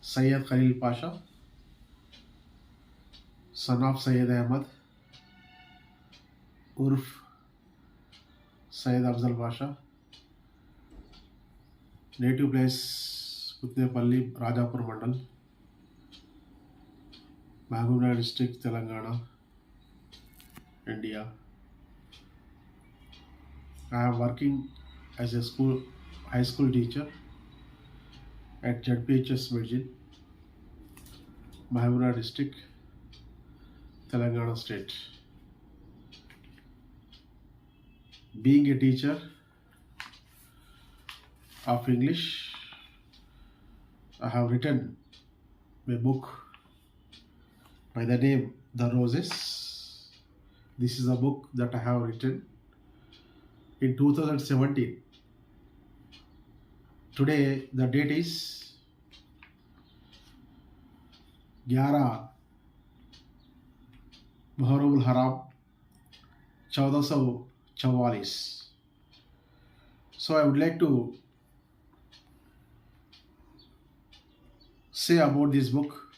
Syed Khaleel Pasha, son of Syed Ahmad, Urf Syed Afzal Pasha, native place Kutnepalli, Rajapur Mandal, Mahabubnagar district, Telangana, India. I am working as a high school teacher at ZPHS Virgin, Mahabubnagar district, Telangana state. Being a teacher of English, I have written a book by the name The Roses. This is a book that I have written in 2017. Today the date is 11 Muharram Haram 1444. So I would like to say about this book.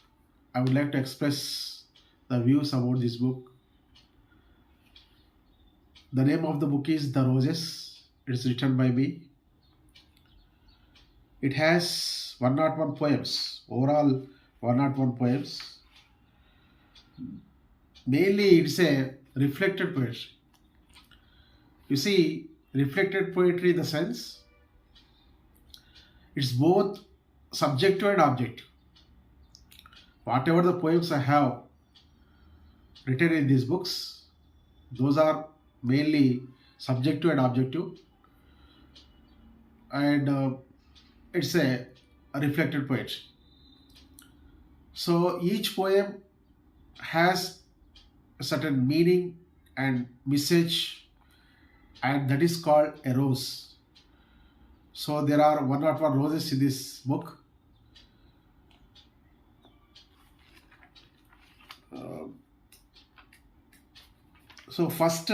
I would like to express the views about this book. The name of the book is The Roses. It is written by me. It has 101 poems, overall 101 poems. Mainly it's a reflected poetry. You see, reflected poetry in the sense, it's both subjective and objective. Whatever the poems I have written in these books, those are mainly subjective and objective, and it's a reflected poetry. So each poem has a certain meaning and message, and that is called a rose. So there are 101 roses in this book. So first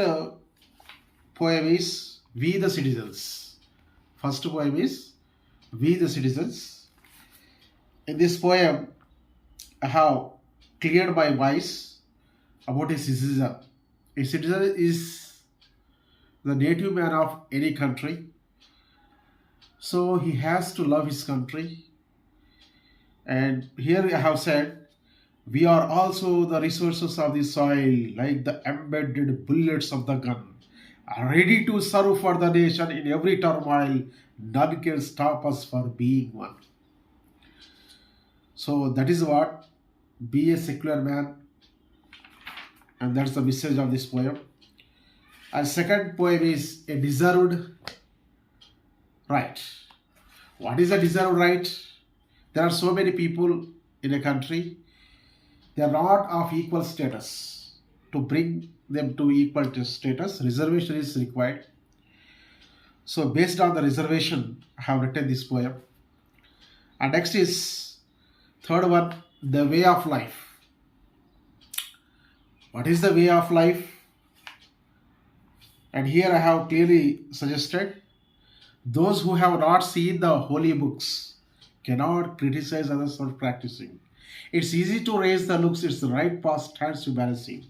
poem is We the Citizens. First poem is We the Citizens. In this poem, I have cleared my voice about a citizen. A citizen is the native man of any country. So he has to love his country. And here I have said, we are also the resources of the soil, like the embedded bullets of the gun, ready to serve for the nation in every turmoil. None can stop us for being one. So that is what, be a secular man, and that's the message of this poem. And second poem is a deserved right. What is a deserved right? There are so many people in a country, they are not of equal status. To bring them to equal status, reservation is required. So based on the reservation, I have written this poem. And next is third one, the way of life. What is the way of life? And here I have clearly suggested, those who have not seen the holy books cannot criticize others for practicing. It's easy to raise the looks, it's the right path stands to balancing.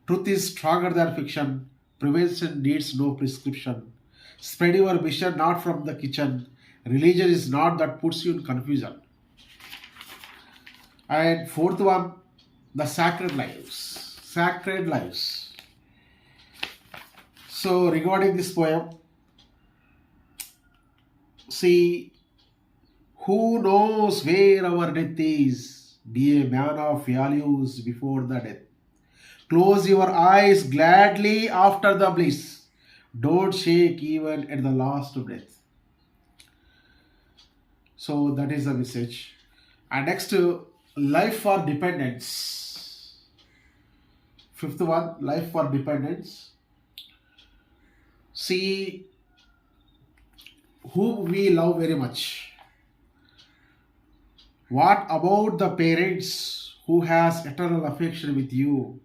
Truth is stronger than fiction, prevention needs no prescription. Spread your mission not from the kitchen. Religion is not that puts you in confusion. And fourth one, the sacred lives. Sacred lives. So regarding this poem, see, who knows where our death is? Be a man of values before the death. Close your eyes gladly after the bliss. Don't shake even at the last breath. So that is the message. And next, life for dependence. Fifth one, life for dependence. See, whom we love very much. What about the parents who has eternal affection with you?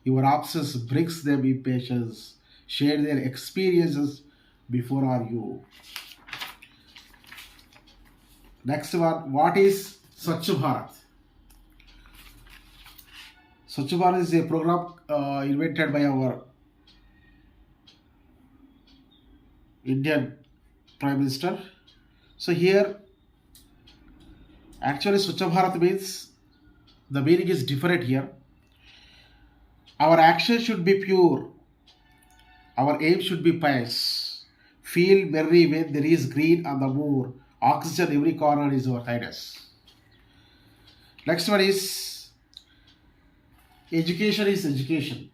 Your absence brings them impatience. Share their experiences before are you. Next one, what is Swachh Bharat? Swachh Bharat is a program invented by our Indian Prime Minister. So here, actually Swachh Bharat means, the meaning is different here. Our action should be pure. Our aim should be pious. Feel merry when there is green on the moor. Oxygen every corner is our highness. Next one is, education is education.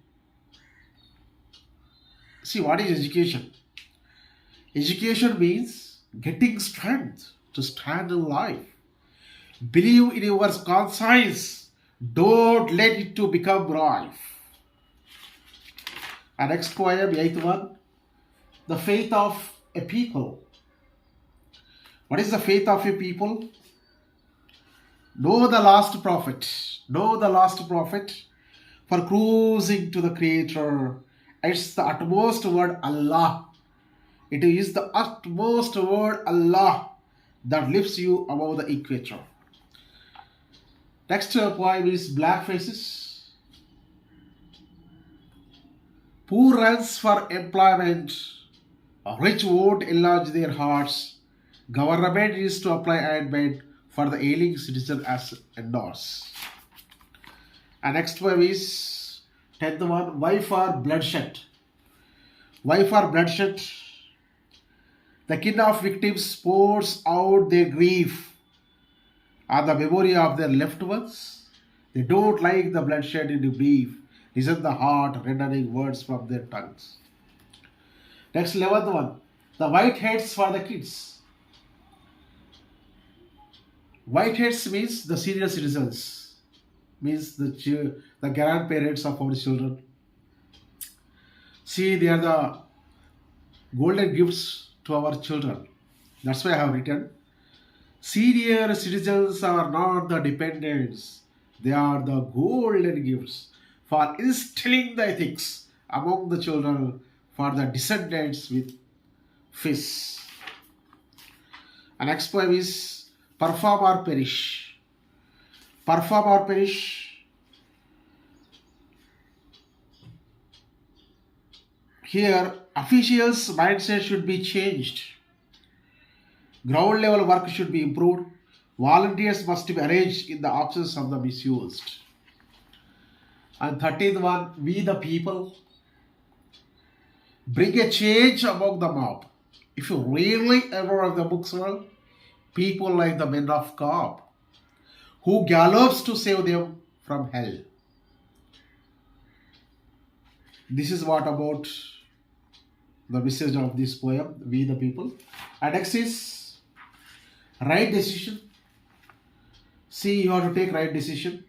See, what is education? Education means getting strength to stand in life. Believe in your conscience. Don't let it to become life. And next poem, eighth one, the faith of a people. What is the faith of a people? Know the last prophet. Know the last prophet for cruising to the Creator. It's the utmost word Allah. It is the utmost word Allah that lifts you above the equator. Next poem is Black Faces. Poor runs for employment. Rich won't enlarge their hearts. Government is to apply ointment for the ailing citizen as endorse. And next poem is 10th one, Why for Bloodshed? Why for bloodshed? The kin of victims pours out their grief on the memory of their loved ones. They don't like the bloodshed in the brief. Listen the heart rendering words from their tongues. Next 11th one, the whiteheads for the kids. Whiteheads means the senior citizens, means the grandparents of our children. See, they are the golden gifts to our children. That's why I have written, senior citizens are not the dependents, they are the golden gifts for instilling the ethics among the children for the descendants with fish. And next poem is Perform or Perish. Perform or perish. Here, officials' mindset should be changed. Ground level work should be improved. Volunteers must be arranged in the absence of the misused. And 13th one, we the people. Bring a change among the mob. If you really ever of the books world, people like the men of Cobb, who gallops to save them from hell. This is what about the message of this poem, We the People. And next is right decision. See, you have to take right decision.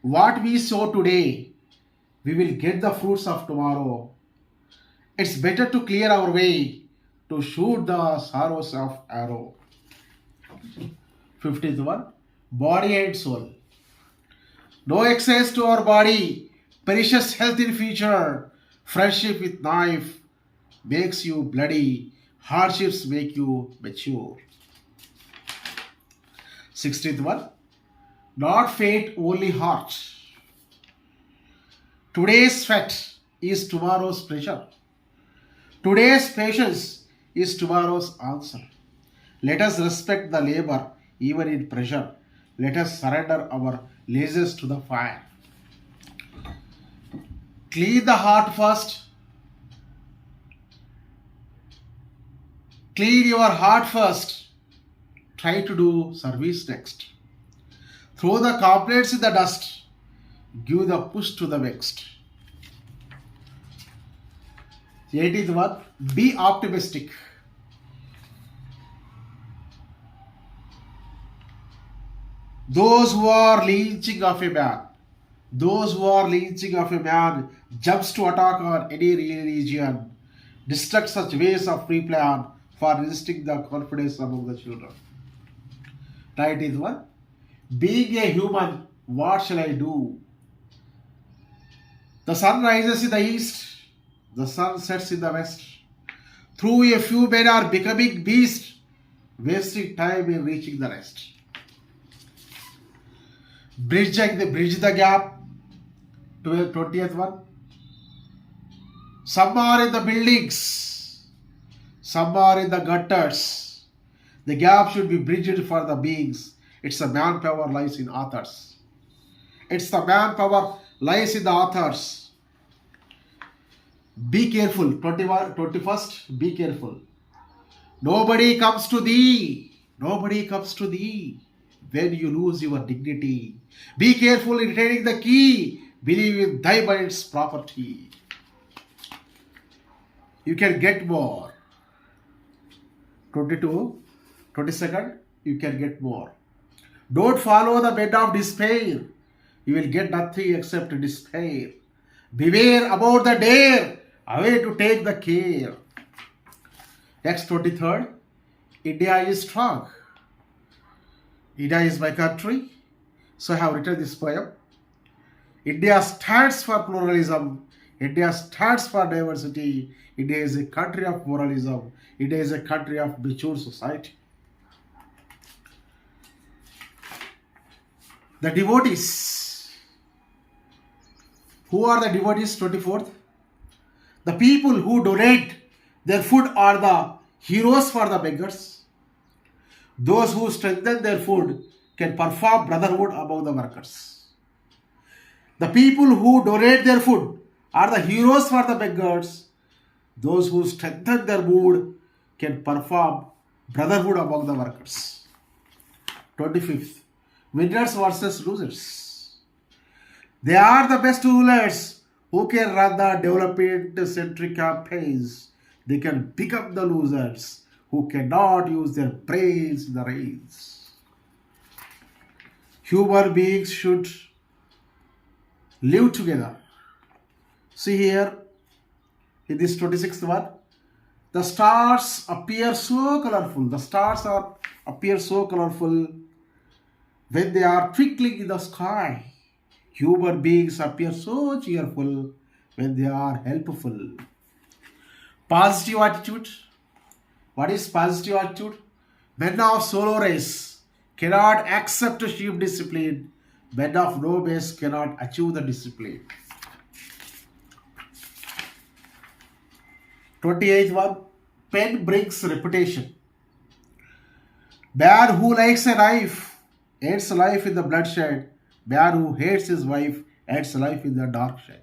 What we sow today, we will get the fruits of tomorrow. It's better to clear our way to shoot the sorrows of arrow. 15th one, body and soul. No excess to our body, precious health in future. Friendship with knife makes you bloody, hardships make you mature. 16th one, not fate, only heart. Today's sweat is tomorrow's pleasure. Today's patience is tomorrow's answer. Let us respect the labor even in pressure. Let us surrender our laces to the fire. Clean the heart first. Clean your heart first. Try to do service next. Throw the complaints in the dust. Give the push to the next. 18th one, be optimistic. Those who are lynching of a man, jumps to attack on any religion, destruct such ways of pre-plan for resisting the confidence among the children. 19th one, being a human, what shall I do? The sun rises in the east, the sun sets in the west. Through a few men are becoming beasts. wasting time in reaching the rest. Bridge the gap. 20th one. Some are in the buildings, some are in the gutters. The gap should be bridged for the beings. It's the manpower lies in authors. It's the manpower lies in the authors. Be careful. 21st, be careful. Nobody comes to thee. Nobody comes to thee when you lose your dignity. Be careful in retaining the key. Believe in thy mind's property. You can get more. 22nd, you can get more. Don't follow the bed of despair. You will get nothing except despair. Beware about the dare, away to take the care. Next, 23rd, India is strong. India is my country. So I have written this poem. India stands for pluralism. India stands for diversity. India is a country of moralism. India is a country of mature society. The devotees. Who are the devotees? 24th. The people who donate their food are the heroes for the beggars. Those who strengthen their food can perform brotherhood among the workers. The people who donate their food are the heroes for the beggars. Those who strengthen their mood can perform brotherhood among the workers. 25th. Winners versus losers. They are the best rulers who can run the development-centric campaigns. They can become the losers who cannot use their brains in the race. Human beings should live together. See here, in this 26th one, the stars appear so colorful. The stars appear so colorful when they are twinkling in the sky. Human beings appear so cheerful when they are helpful. Positive attitude. What is positive attitude? Men of solo race cannot accept sheep discipline. Men of no base cannot achieve the discipline. 28th one. Pen brings reputation. Man who likes a knife ends life in the bloodshed. Man who hates his wife ends life in the dark shed.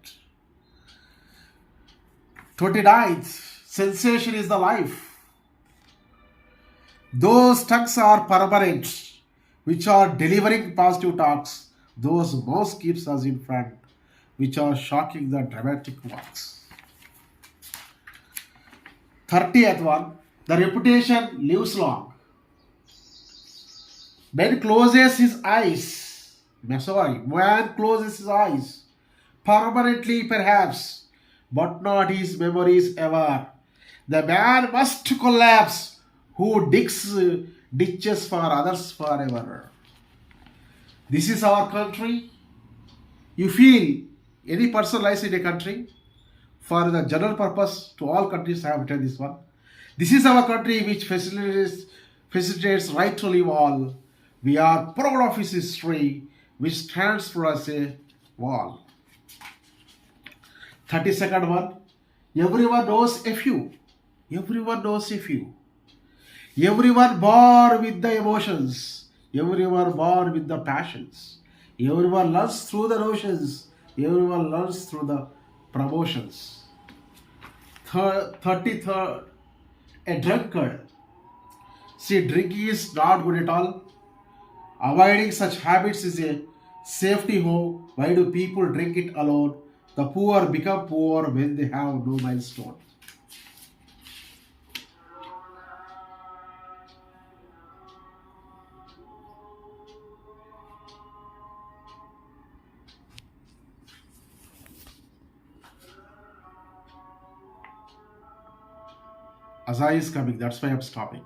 29th. Sensation is the life. Those tongues are permanent, which are delivering positive talks. Those mouths keeps us in front, which are shocking the dramatic walks. 30th one. The reputation lives long. Man closes his eyes. Man closes his eyes. Permanently perhaps, but not his memories ever. The man must collapse who digs ditches for others forever. This is our country. You feel any person lies in a country. For the general purpose, to all countries I have written this one. This is our country which facilitates right to live all. We are proud of its history, which stands for us a wall. 32nd one. Everyone knows a few. Everyone knows a few. Everyone born with the emotions. Everyone born with the passions. Everyone learns through the notions. Everyone learns through the promotions. 33rd. A drunkard. See, drinking is not good at all. Avoiding such habits is a safety hole. Why do people drink it alone? The poor become poor when they have no milestone. Azai is coming, that's why I'm stopping.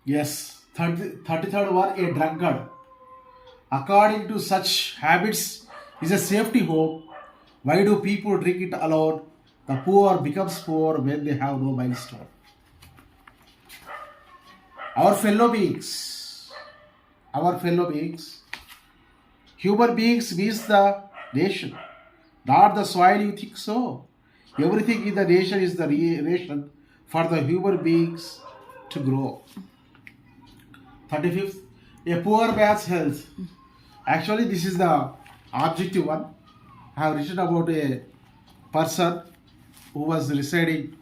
Yes. 33rd one, a drunkard. According to such habits, is a safety hope. Why do people drink it alone? The poor becomes poor when they have no milestone. Our fellow beings, our fellow beings, human beings means the nation, not the soil. You think so? Everything in the nation is the nation for the human beings to grow. 35th, a poor man's health. Actually, this is the objective one. I have written about a person who was residing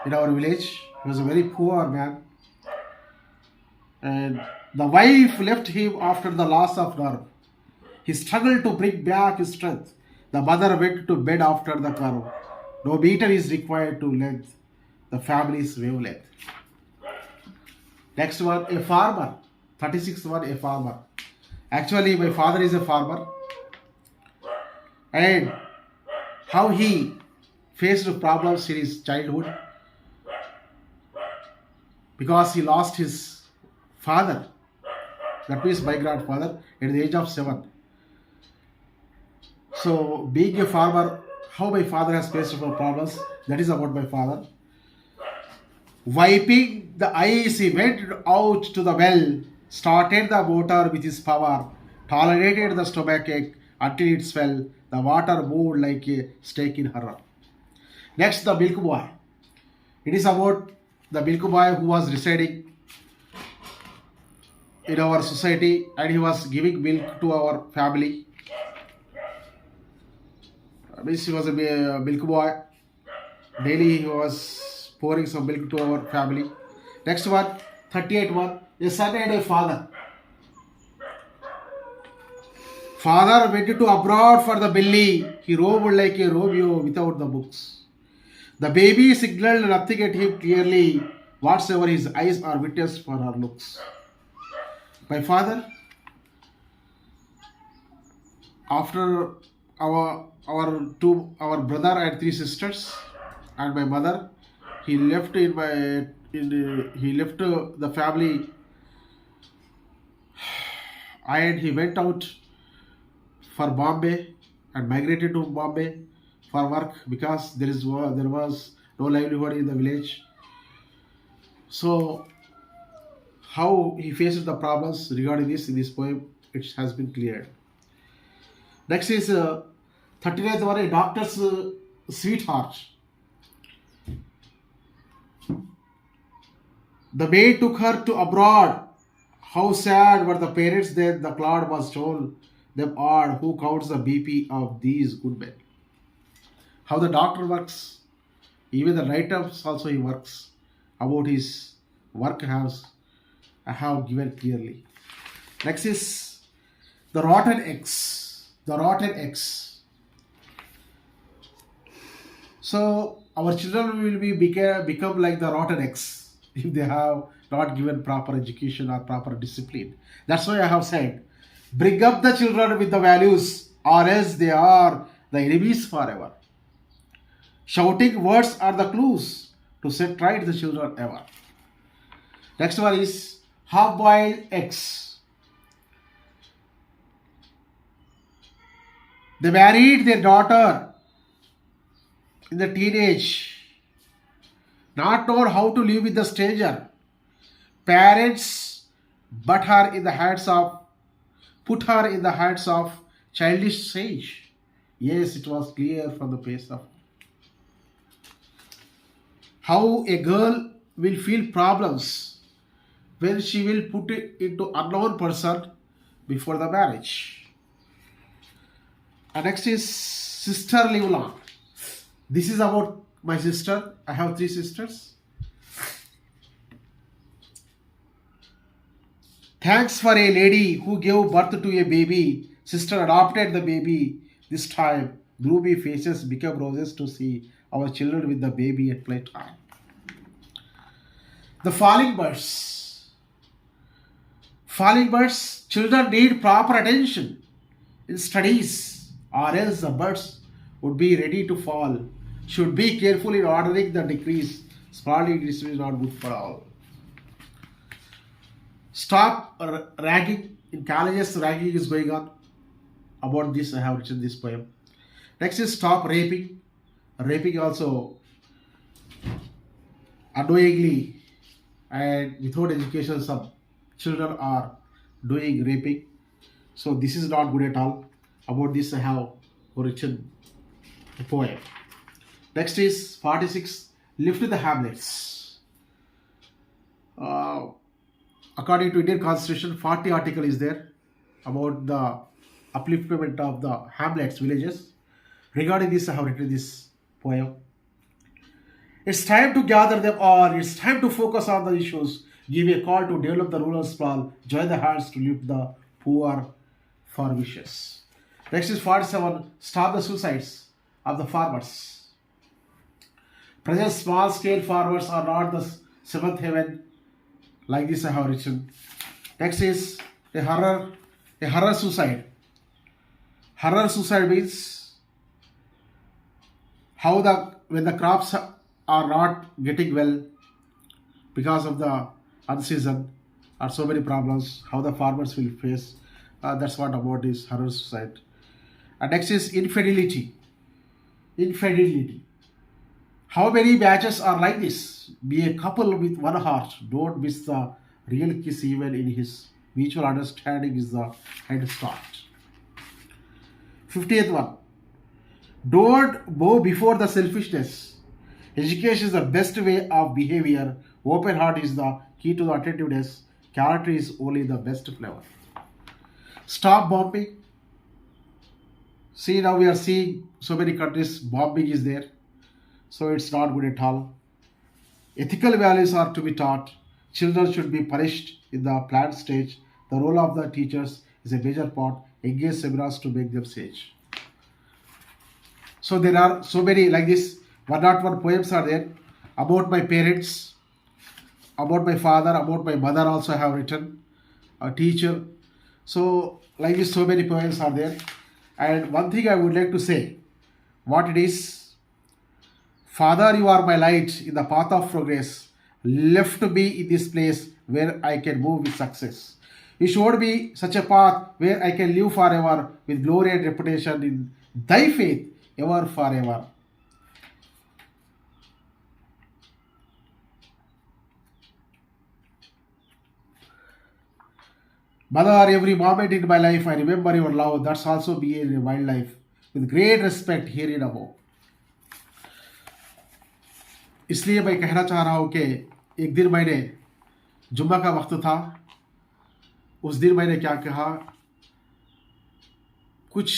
in our village. He was a very poor man, and the wife left him after the loss of nerve. He struggled to bring back his strength. The mother went to bed after the curve. No meter is required to length the family's wavelength. Next one, a farmer. 36th one, a farmer. Actually, my father is a farmer, and how he faced problems in his childhood because he lost his father, that means my grandfather, at the age of 7. So, being a farmer, how my father has faced problems, that is about my father. Wiping the eyes, he went out to the well, started the motor with his power, tolerated the stomachache until it swelled. The water moved like a stake in horror. Next, the milk boy. It is about the milk boy who was residing in our society and he was giving milk to our family. Means he was a milk boy. Daily he was pouring some milk to our family. Next one, 38 one, a son and a father. Father went to abroad for the belly. He roamed like a Romeo without the books. The baby signaled nothing at him clearly, whatsoever his eyes are witness for her looks. My father, after our brother and 3 sisters, and my mother, he left the family, and he went out for Bombay and migrated to Bombay for work because there was no livelihood in the village. So, how he faced the problems regarding this in this poem, it has been cleared. Next is 39th one, a doctor's sweetheart. The maid took her to abroad. How sad were the parents then the clod was told them odd who counts the BP of these good men. How the doctor works, even the write-ups also he works about his work I have given clearly. Next is the rotten eggs. The rotten eggs. So our children will become like the rotten eggs if they have not given proper education or proper discipline. That's why I have said, bring up the children with the values or else they are the enemies forever. Shouting words are the clues to set right the children ever. Next one is half-boiled eggs. They married their daughter in the teenage, not known how to live with the stranger. Parents put her in the hands of childish sage. Yes, it was clear from the face of how a girl will feel problems when she will put it into unknown person before the marriage. And next is sister live long. This is about my sister. I have 3 sisters. Thanks for a lady who gave birth to a baby. Sister adopted the baby. This time, gloomy faces become roses to see our children with the baby at playtime. The falling birds. Falling birds, children need proper attention in studies or else the birds would be ready to fall. Should be careful in ordering the decrease. Small decrease is not good for all. Stop ragging. In colleges, ragging is going on. About this, I have written this poem. Next is stop raping. Raping also annoyingly and without education, some children are doing raping. So this is not good at all. About this, I have written a poem. Next is 46. Lift the hamlets. According to Indian Constitution, 40 article is there about the upliftment of the hamlets, villages. Regarding this, I have written this poem. It's time to gather them all. It's time to focus on the issues. Give a call to develop the rural sprawl. Join the hands to lift the poor for wishes. Next is 47. Stop the suicides of the farmers. Present small scale farmers are not the seventh heaven. Like this I have written. Next is a horror suicide. Horror suicide means when the crops are not getting well because of the unseason or so many problems, how the farmers will face. That's what about is horror suicide. And next is infidelity. Infidelity. How many matches are like this? Be a couple with one heart. Don't miss the real kiss even in his mutual understanding is the head start. 50th one. Don't bow before the selfishness. Education is the best way of behavior. Open heart is the key to the attentiveness. Character is only the best flavor. Stop bombing. See, now we are seeing so many countries bombing is there. So it's not good at all. Ethical values are to be taught. Children should be punished in the planned stage. The role of the teachers is a major part. Engage seminars to make them sage. So there are so many like this. 101 poems are there about my parents, about my father, about my mother also I have written, a teacher. So like this, so many poems are there. And one thing I would like to say, what it is, Father, you are my light in the path of progress. Left me in this place where I can move with success. You showed me such a path where I can live forever with glory and reputation in thy faith ever forever. Mother, every moment in my life I remember your love. That's also be in wildlife with great respect here in above. इसलिए मैं कहना चाह रहा हूँ कि एक दिन मैंने जुम्मा का वक्त था, उस दिन मैंने क्या कहा, कुछ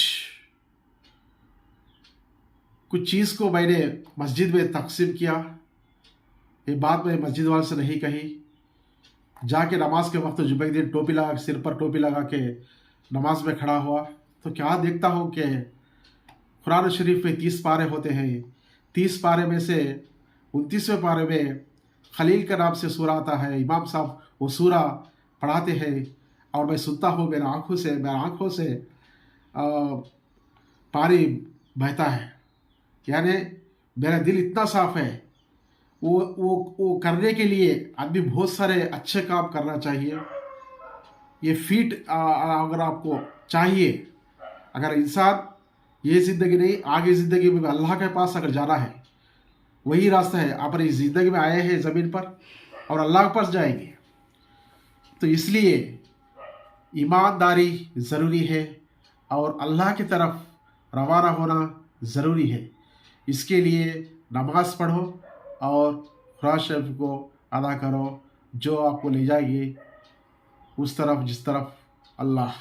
चीज़ को मैंने मस्जिद में तकसीम किया। ये बात मैं मस्जिद वाले से नहीं कही। जाके नमाज के वक्त जुम्मे के दिन टोपी लगा, सिर पर टोपी लगा के नमाज में खड़ा हुआ तो क्या देखता हूँ कि कुरान शरीफ में 30 पारे होते हैं। 30 पारे में से 29वें पारे में खलील के नाम से सूरा आता है। इमाम साहब वो सूरा पढ़ाते हैं और मैं सुनता हूँ, मेरी आँखों से पानी बहता है। यानी मेरा दिल इतना साफ है। वो करने के लिए आदमी बहुत सारे अच्छे काम करना चाहिए। ये फीट अगर आपको चाहिए, अगर इंसान ये ज़िंदगी नहीं, आगे ज़िंदगी में अल्लाह के पास अगर जाना है, वही रास्ता है। आप इस ज़िंदगी में आए हैं ज़मीन पर और अल्लाह के पास जाएंगे। तो इसलिए ईमानदारी ज़रूरी है और अल्लाह की तरफ रवाना होना ज़रूरी है। इसके लिए नमाज़ पढ़ो और कुरान शरीफ को अदा करो, जो आपको ले जाएगी उस तरफ जिस तरफ अल्लाह